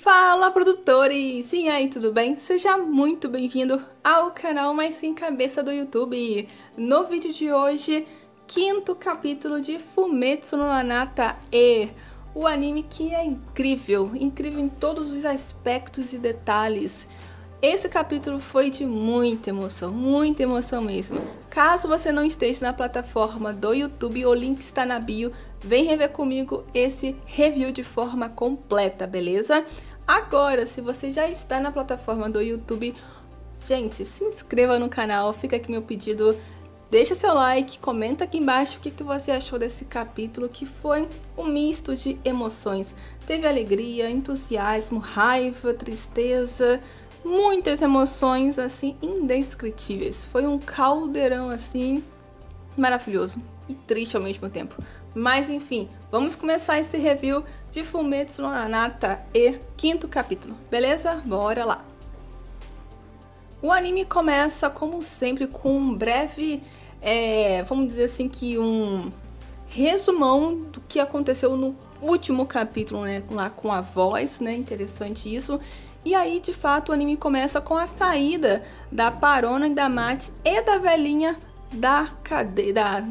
Fala, produtores! E aí, tudo bem? Seja muito bem-vindo ao canal Mais Sem Cabeça do YouTube. No vídeo de hoje, quinto capítulo de Fumetsu no Hanata E, o anime que é incrível, incrível em todos os aspectos e detalhes. Esse capítulo foi de muita emoção mesmo. Caso você não esteja na plataforma do YouTube, o link está na bio. Vem rever comigo esse review de forma completa, beleza? Agora, se você já está na plataforma do YouTube, gente, se inscreva no canal, fica aqui meu pedido. Deixa seu like, comenta aqui embaixo o que você achou desse capítulo, que foi um misto de emoções. Teve alegria, entusiasmo, raiva, tristeza, muitas emoções, assim, indescritíveis. Foi um caldeirão, assim, maravilhoso e triste ao mesmo tempo. Mas, enfim, vamos começar esse review de Fumetsu no Hanata E, quinto capítulo, beleza? Bora lá! O anime começa, como sempre, com um breve, vamos dizer assim, que um resumão do que aconteceu no último capítulo, né? Lá com a voz, né? Interessante isso. E aí, de fato, o anime começa com a saída da Parona e da Mate e da velhinha da cadeia,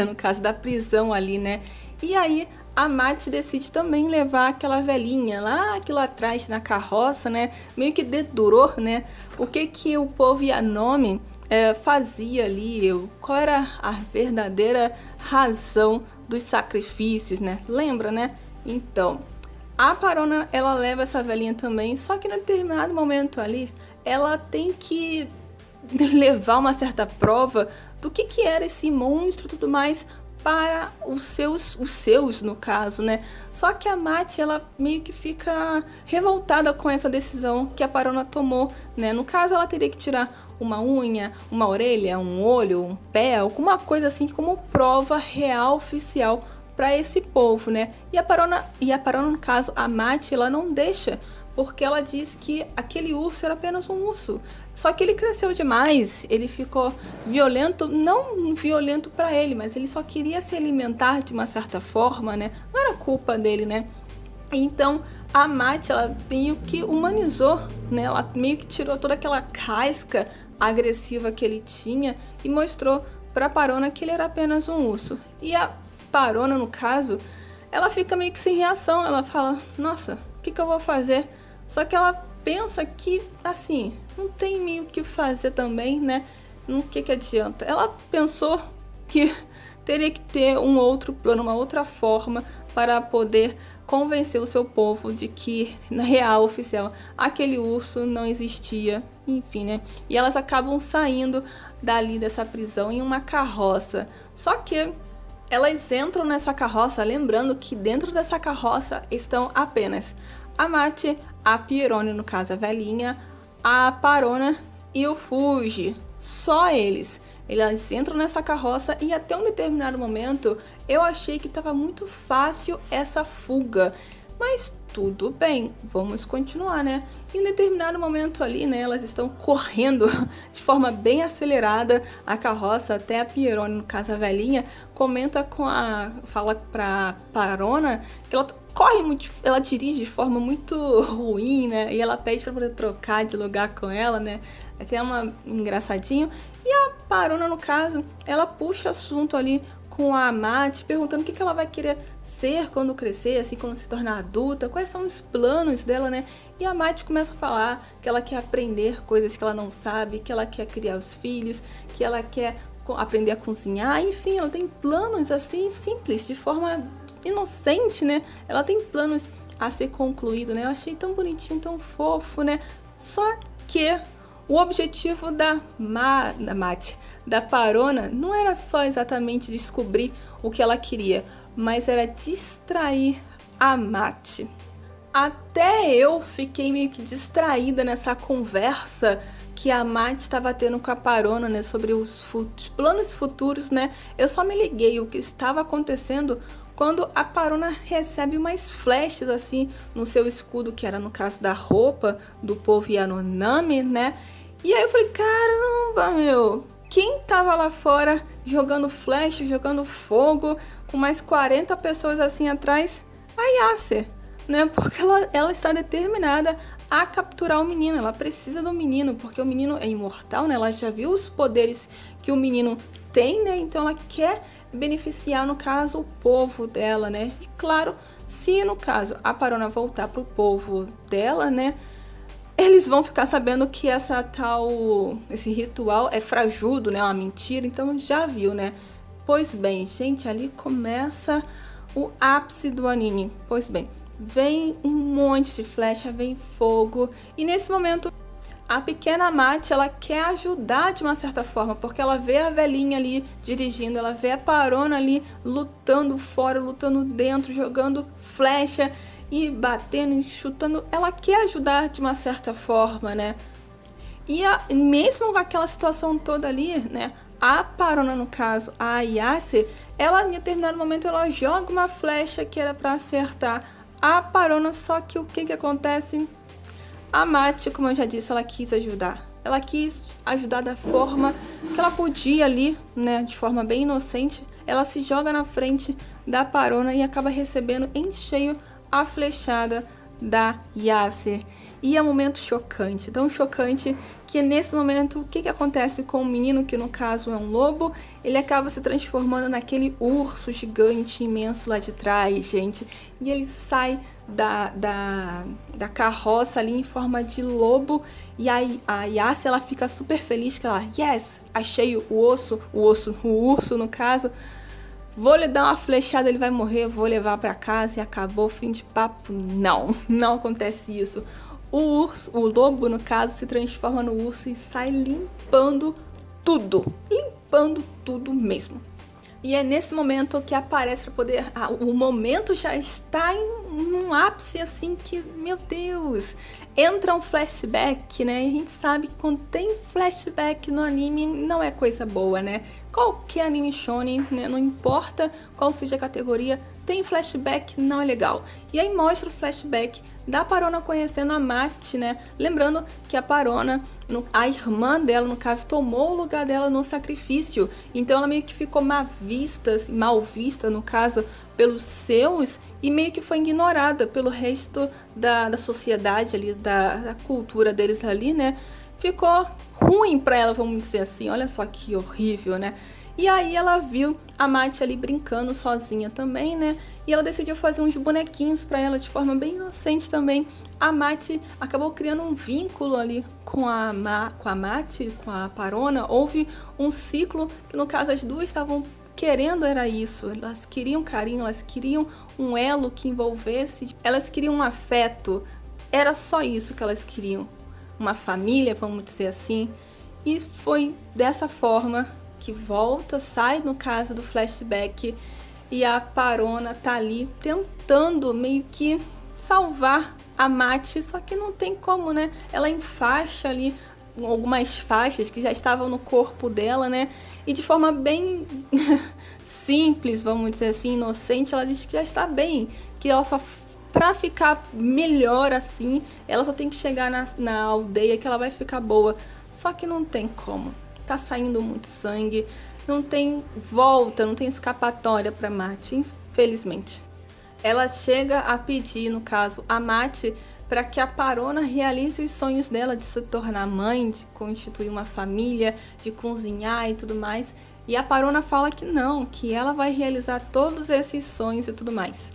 no caso, da prisão ali, né? E aí, a Mate decide também levar aquela velhinha lá, aquilo atrás na carroça, né? Meio que dedurou, né? O que o povo Yanome fazia ali, qual era a verdadeira razão dos sacrifícios, né? Lembra, né? Então, a Parona, ela leva essa velhinha também, só que em determinado momento ali, ela tem que levar uma certa prova do que era esse monstro e tudo mais para os seus, no caso, né? Só que a Mate, ela meio que fica revoltada com essa decisão que a Parona tomou, né? No caso, ela teria que tirar uma unha, uma orelha, um olho, um pé, alguma coisa assim como prova real, oficial para esse povo, né? E a Parona, no caso, a Mate, ela não deixa, porque ela diz que aquele urso era apenas um urso. Só que ele cresceu demais, ele ficou violento, não violento para ele, mas ele só queria se alimentar de uma certa forma, né? Não era culpa dele, né? Então a Mate, ela meio que humanizou, né? Ela meio que tirou toda aquela casca agressiva que ele tinha e mostrou para Parona que ele era apenas um urso. E a Parona, no caso, ela fica meio que sem reação, ela fala, nossa, o que eu vou fazer? Só que ela pensa que, assim, não tem meio que fazer também, né? No que adianta? Ela pensou que teria que ter um outro plano, uma outra forma para poder convencer o seu povo de que, na real, oficial, aquele urso não existia, enfim, né? E elas acabam saindo dali dessa prisão em uma carroça. Só que elas entram nessa carroça, lembrando que dentro dessa carroça estão apenas a Mate, a Pierone, no caso a velhinha, a Parona e o Fuji. Só eles. Elas entram nessa carroça e até um determinado momento eu achei que estava muito fácil essa fuga. Mas tudo bem, vamos continuar, né? Em um determinado momento ali, né, elas estão correndo de forma bem acelerada a carroça, até a Pierone, no caso a velhinha, fala pra Parona que ela corre muito, ela dirige de forma muito ruim, né? E ela pede pra poder trocar de lugar com ela, né? Até é engraçadinho. E a Parona, no caso, ela puxa assunto ali com a Mate, perguntando o que ela vai querer ser quando crescer, assim, quando se tornar adulta, quais são os planos dela, né? E a Mate começa a falar que ela quer aprender coisas que ela não sabe, que ela quer criar os filhos, que ela quer aprender a cozinhar, enfim, ela tem planos assim simples, de forma inocente, né? Ela tem planos a ser concluído, né? Eu achei tão bonitinho, tão fofo, né? Só que o objetivo da Mate, da Parona, não era só exatamente descobrir o que ela queria, mas era distrair a Mate. Até eu fiquei meio que distraída nessa conversa que a Mate estava tendo com a Parona, né, sobre os planos futuros, né? Eu só me liguei o que estava acontecendo quando a Parona recebe umas flechas assim no seu escudo, que era no caso da roupa do povo Yanomami, né? E aí eu falei, caramba, meu, quem tava lá fora jogando flecha, jogando fogo, com mais 40 pessoas assim atrás? A Yaser. né? Porque ela está determinada a capturar o menino. Ela precisa do menino, porque o menino é imortal, né? Ela já viu os poderes que o menino tem, né? Então ela quer beneficiar, no caso, o povo dela, né? E claro, se no caso a Parona voltar pro povo dela, né? Eles vão ficar sabendo que esse ritual é frajudo, né? Uma mentira. Então já viu, né? Pois bem, gente, ali começa o ápice do anime. Pois bem, vem um monte de flecha, vem fogo. E nesse momento, a pequena Mate, ela quer ajudar de uma certa forma, porque ela vê a velhinha ali dirigindo, ela vê a Parona ali lutando fora, lutando dentro, jogando flecha e batendo e chutando. Ela quer ajudar de uma certa forma, né? E mesmo com aquela situação toda ali, né? A Parona, no caso, a Ayase, ela em determinado momento ela joga uma flecha que era para acertar a Parona, só que o que acontece? A Mate, como eu já disse, ela quis ajudar. Ela quis ajudar da forma que ela podia ali, né, de forma bem inocente. Ela se joga na frente da Parona e acaba recebendo em cheio a flechada da Yasser. E é um momento chocante, tão chocante que nesse momento o que acontece com o menino, que no caso é um lobo, ele acaba se transformando naquele urso gigante imenso lá de trás, gente. E ele sai da carroça ali em forma de lobo. E aí a Yasser, ela fica super feliz que ela, yes, achei o urso no caso. Vou lhe dar uma flechada, ele vai morrer, vou levar pra casa e acabou, fim de papo. Não acontece isso. O lobo, no caso, se transforma no urso e sai limpando tudo mesmo. E é nesse momento que aparece para poder... o momento já está em um ápice assim que, meu Deus, entra um flashback, né? E a gente sabe que quando tem flashback no anime não é coisa boa, né? Qualquer anime shonen, né? Não importa qual seja a categoria, tem flashback, não é legal. E aí mostra o flashback da Parona conhecendo a Mate, né? Lembrando que a Parona, a irmã dela, no caso, tomou o lugar dela no sacrifício. Então ela meio que ficou mal vista, no caso, pelos seus, e meio que foi ignorada pelo resto da sociedade ali, da cultura deles ali, né? Ficou ruim pra ela, vamos dizer assim. Olha só que horrível, né? E aí ela viu a Mate ali brincando sozinha também, né? E ela decidiu fazer uns bonequinhos pra ela de forma bem inocente também. A Mate acabou criando um vínculo ali com a Mate, com a Parona. Houve um ciclo que, no caso, as duas estavam querendo, era isso. Elas queriam carinho, elas queriam um elo que envolvesse, elas queriam um afeto. Era só isso que elas queriam. Uma família, vamos dizer assim. E foi dessa forma que sai no caso do flashback, e a Parona tá ali tentando meio que salvar a Mate, só que não tem como, né? Ela enfaixa ali algumas faixas que já estavam no corpo dela, né? E de forma bem simples, vamos dizer assim, inocente, ela diz que já está bem, que ela só... Pra ficar melhor assim, ela só tem que chegar na aldeia que ela vai ficar boa. Só que não tem como. Tá saindo muito sangue, não tem volta, não tem escapatória pra Mate, infelizmente. Ela chega a pedir, no caso, a Mate, para que a Parona realize os sonhos dela de se tornar mãe, de constituir uma família, de cozinhar e tudo mais. E a Parona fala que não, que ela vai realizar todos esses sonhos e tudo mais.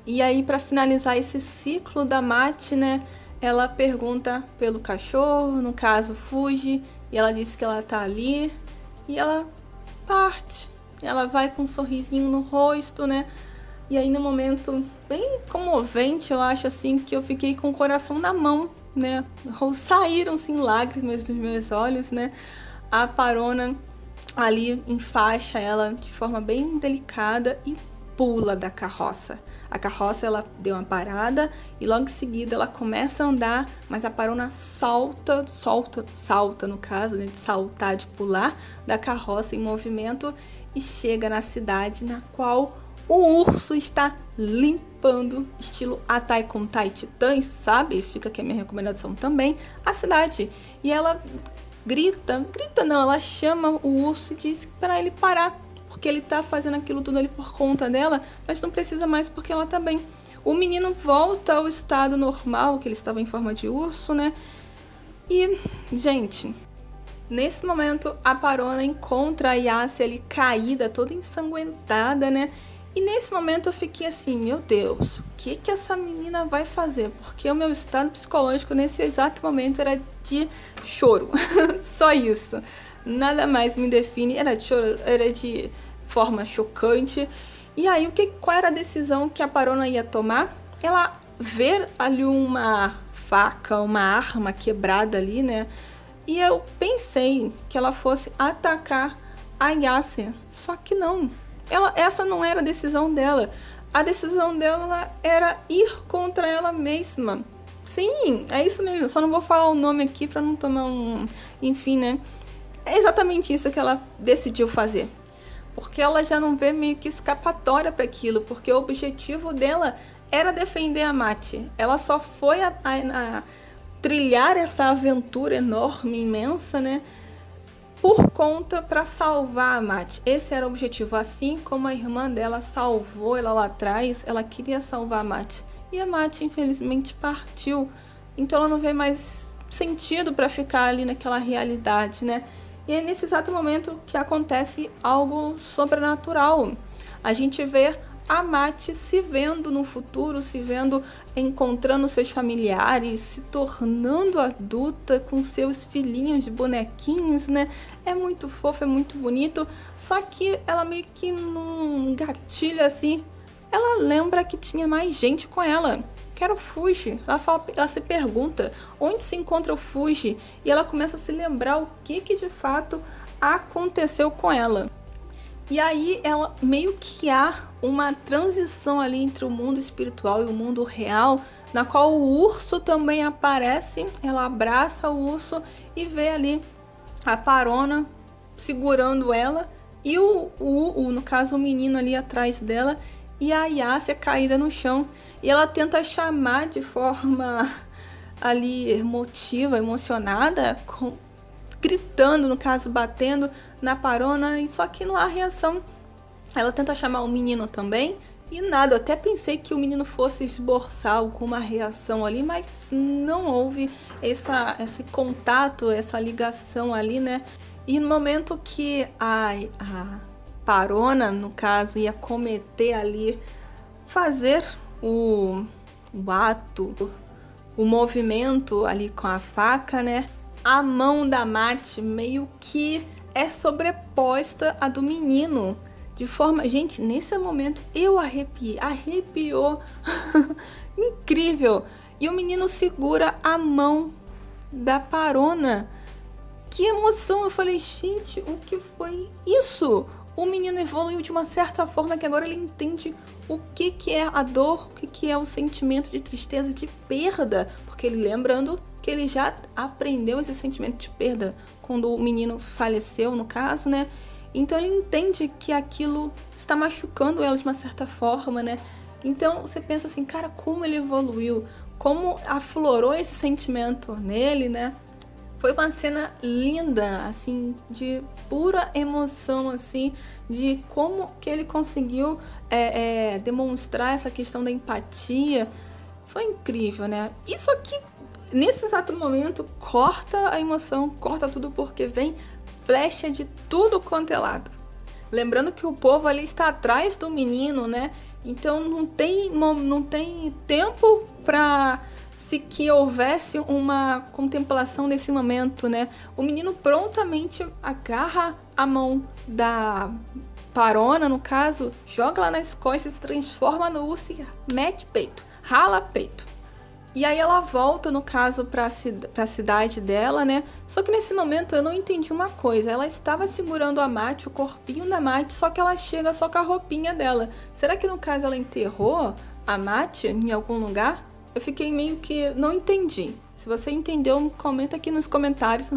E aí, para finalizar esse ciclo da Mate, né, ela pergunta pelo cachorro, no caso, Fuji, e ela diz que ela tá ali, e ela parte. Ela vai com um sorrisinho no rosto, né? E aí, no momento bem comovente, eu acho assim, que eu fiquei com o coração na mão, né? Saíram, assim, lágrimas dos meus olhos, né? A Parona ali enfaixa ela de forma bem delicada e pula da carroça. A carroça, ela deu uma parada e logo em seguida ela começa a andar, mas a Parona salta no caso, né, de saltar, de pular da carroça em movimento e chega na cidade na qual o urso está limpando, estilo Attack on Titan Titãs, sabe? Fica aqui a minha recomendação também, a cidade. E ela grita não, ela chama o urso e diz para ele parar, porque ele tá fazendo aquilo tudo ali por conta dela, mas não precisa mais porque ela tá bem. o menino volta ao estado normal, que ele estava em forma de urso, né? E, gente, nesse momento a Parona encontra a Yassi ali caída, toda ensanguentada, né? E nesse momento eu fiquei assim, meu Deus, o que essa menina vai fazer? Porque o meu estado psicológico nesse exato momento era de choro, só isso. Nada mais me define, era de choro, era de forma chocante. E aí, qual era a decisão que a Parona ia tomar? Ela ver ali uma faca, uma arma quebrada ali, né? E eu pensei que ela fosse atacar a Yassi, só que não. Essa não era a decisão dela. A decisão dela era ir contra ela mesma. Sim, é isso mesmo. Só não vou falar o nome aqui pra não tomar um... Enfim, né? É exatamente isso que ela decidiu fazer. Porque ela já não vê meio que escapatória para aquilo. Porque o objetivo dela era defender a Mati. Ela só foi a trilhar essa aventura enorme, imensa, né? Por conta para salvar a Mati. Esse era o objetivo. Assim como a irmã dela salvou ela lá atrás, ela queria salvar a Mati. E a Mati, infelizmente, partiu. Então ela não vê mais sentido para ficar ali naquela realidade, né? E é nesse exato momento que acontece algo sobrenatural. A gente vê a Mati se vendo no futuro, se vendo encontrando seus familiares, se tornando adulta com seus filhinhos de bonequinhos, né? É muito fofo, é muito bonito. Só que ela meio que num gatilho assim, ela lembra que tinha mais gente com ela. Que era o Fuji. Ela se pergunta onde se encontra o Fuji e ela começa a se lembrar o que de fato aconteceu com ela. E aí ela meio que há uma transição ali entre o mundo espiritual e o mundo real, na qual o urso também aparece. Ela abraça o urso e vê ali a Parona segurando ela e no caso o menino ali atrás dela. E a Yassi é caída no chão. E ela tenta chamar de forma ali emotiva, emocionada, gritando, no caso, batendo na Parona. E só que não há reação. Ela tenta chamar o menino também. E nada, eu até pensei que o menino fosse esboçar alguma reação ali, mas não houve esse contato, essa ligação ali, né? E no momento que a Parona, no caso, ia cometer ali, fazer o ato, o movimento ali com a faca, né? A mão da Mati meio que é sobreposta à do menino. De forma... Gente, nesse momento eu arrepiei. Arrepiou. Incrível. E o menino segura a mão da Parona. Que emoção. Eu falei, gente, o que foi isso? O menino evoluiu de uma certa forma que agora ele entende o que é a dor, o que é o sentimento de tristeza, de perda. Porque ele, lembrando que ele já aprendeu esse sentimento de perda quando o menino faleceu, no caso, né? Então ele entende que aquilo está machucando ela de uma certa forma, né? Então você pensa assim, cara, como ele evoluiu, como aflorou esse sentimento nele, né? Foi uma cena linda, assim, de pura emoção, assim, de como que ele conseguiu demonstrar essa questão da empatia. Foi incrível, né? Isso aqui, nesse exato momento, corta a emoção, corta tudo, porque vem flecha de tudo quanto é lado. Lembrando que o povo ali está atrás do menino, né? Então não tem tempo para se que houvesse uma contemplação desse momento, né? O menino prontamente agarra a mão da Parona, no caso, joga lá nas costas, se transforma no urso e mete peito, rala peito. E aí ela volta, no caso, pra cidade dela, né? Só que nesse momento eu não entendi uma coisa. Ela estava segurando a Mati, o corpinho da Mati, só que ela chega só com a roupinha dela. Será que no caso ela enterrou a Mati em algum lugar? Eu fiquei meio que... não entendi. Se você entendeu, comenta aqui nos comentários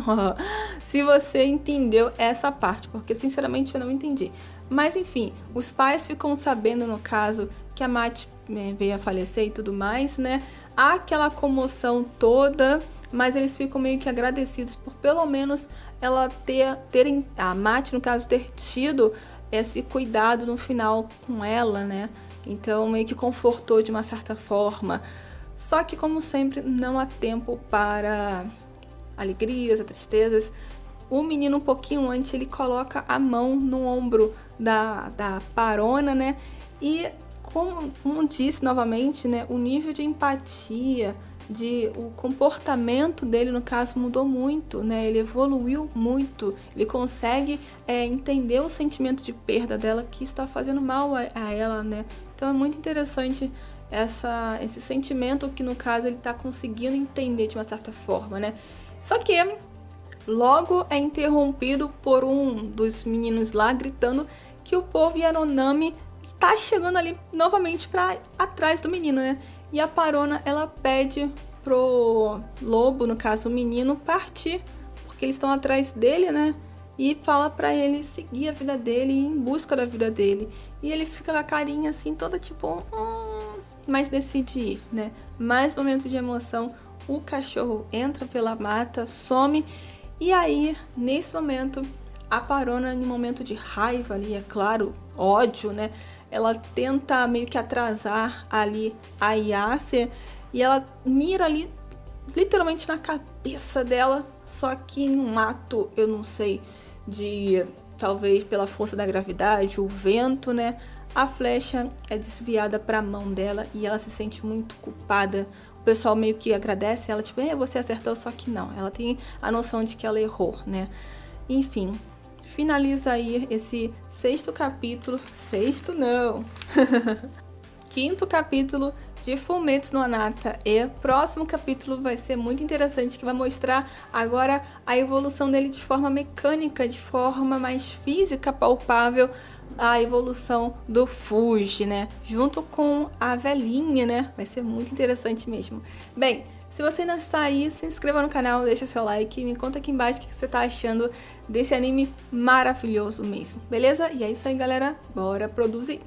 se você entendeu essa parte, porque sinceramente eu não entendi. Mas enfim, os pais ficam sabendo, no caso, que a Mati veio a falecer e tudo mais, né? Há aquela comoção toda, mas eles ficam meio que agradecidos por pelo menos ela a Mati, no caso, ter tido esse cuidado no final com ela, né? Então meio que confortou de uma certa forma. Só que, como sempre, não há tempo para alegrias, tristezas. O menino, um pouquinho antes, ele coloca a mão no ombro da Parona, né? E, como disse novamente, né? O nível de empatia, o comportamento dele, no caso, mudou muito, né? Ele evoluiu muito. Ele consegue entender o sentimento de perda dela, que está fazendo mal a ela, né? Então é muito interessante esse sentimento que, no caso, ele está conseguindo entender de uma certa forma, né? Só que logo é interrompido por um dos meninos lá gritando que o povo Yanomami está chegando ali novamente para atrás do menino, né? E a Parona, ela pede pro lobo, no caso o menino, partir, porque eles estão atrás dele, né? E fala pra ele seguir a vida dele, ir em busca da vida dele. E ele fica com a carinha assim, toda tipo, mas decide ir, né? Mais momento de emoção, o cachorro entra pela mata, some. E aí, nesse momento, a Parona, em um momento de raiva ali, é claro, ódio, né? Ela tenta meio que atrasar ali a Yasia e ela mira ali literalmente na cabeça dela, só que em um ato, eu não sei, talvez pela força da gravidade, o vento, né? A flecha é desviada para a mão dela e ela se sente muito culpada. O pessoal meio que agradece ela, tipo, você acertou, só que não. Ela tem a noção de que ela errou, né? Enfim, finaliza aí esse sexto capítulo. Sexto não! Quinto capítulo de Fumetsu no Anata. E próximo capítulo vai ser muito interessante, que vai mostrar agora a evolução dele de forma mecânica, de forma mais física, palpável, a evolução do Fuji, né? Junto com a velhinha, né? Vai ser muito interessante mesmo. Bem, se você não está aí, se inscreva no canal, deixa seu like, me conta aqui embaixo o que você está achando desse anime maravilhoso mesmo, beleza? E é isso aí, galera. Bora produzir!